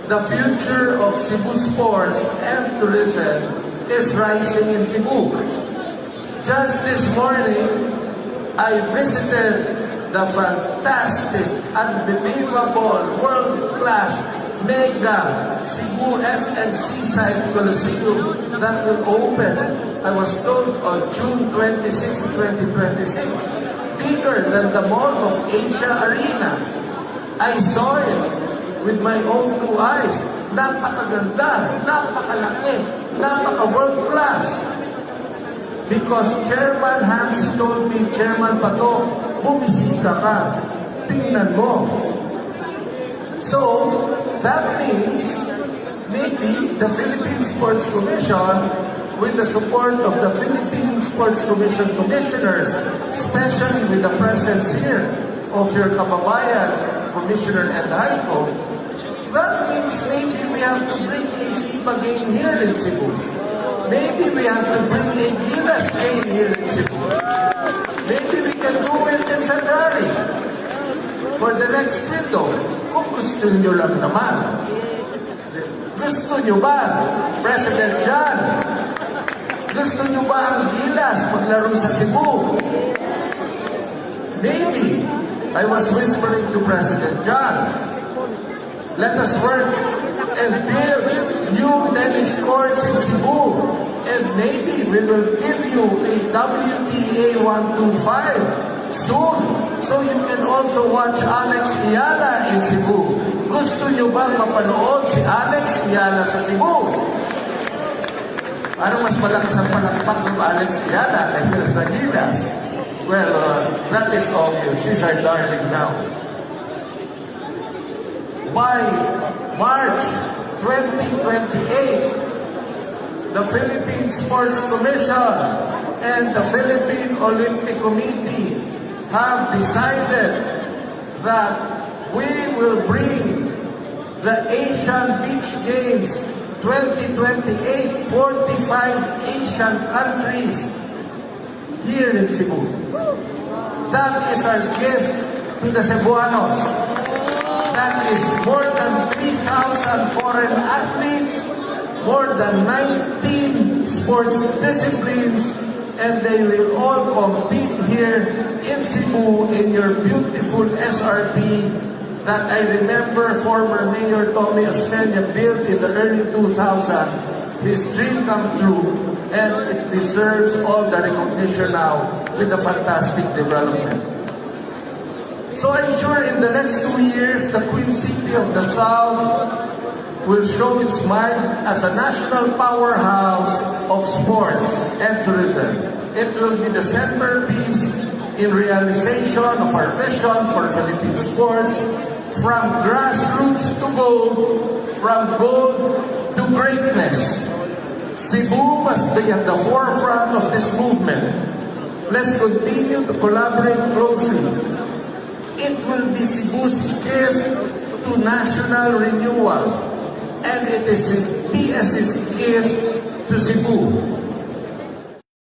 the future of Cebu sports and tourism is rising in Cebu. Just this morning, I visited the fantastic, unbelievable, world-class, mega Cebu SN Seaside Coliseum that will open, I was told, on June 26, 2026. Bigger than the Mall of Asia Arena. I saw it with my own two eyes. Napakaganda, napakalaki, napaka-world-class. Because Chairman Hansi told me, Chairman Bato, bumisita ka. Tingnan mo. So, that means maybe the Philippine Sports Commission, with the support of the Philippine Sports Commission commissioners, especially with the presence here of your kababayan, Commissioner Ed Haico, that means maybe we have to bring a FIBA game here in Cebu. Maybe we have to bring a Gilas game here in Cebu. Maybe we can do it in February for the next window. Kung gusto nyo lang naman. Gusto nyo ba, President John? Gusto nyo ba ang Gilas maglaro sa Cebu? Maybe. I was whispering to President John, let us work and build new tennis courts in Cebu. And maybe we will give you a WTA 125 soon. So you can also watch Alex Ayala in Cebu. Gusto nyo bang mapanood si Alex Ayala sa Cebu? Ano mas malakas ang palakpak ng Alex Ayala kaysa sa Gilas? Well, that is obvious. She's our darling now. By March 2028, the Philippine Sports Commission and the Philippine Olympic Committee have decided that we will bring the Asian Beach Games 2028, 45 Asian countries here in Cebu. That is our gift to the Cebuanos. That is more than 3,000 foreign athletes, more than 19 sports disciplines, and they will all compete here in Cebu in your beautiful SRP that I remember former Mayor Tommy Osmeña built in the early 2000s. His dream come true, and it deserves all the recognition now with the fantastic development. So I'm sure in the next 2 years, the Queen City of the South will show its mark as a national powerhouse of sports and tourism. It will be the centerpiece in realization of our vision for Philippine sports, from grassroots to gold, from gold to greatness. Cebu must be at the forefront of this movement. Let's continue to collaborate closely. It will be Cebu's gift to national renewal, and it is PS's gift to Cebu.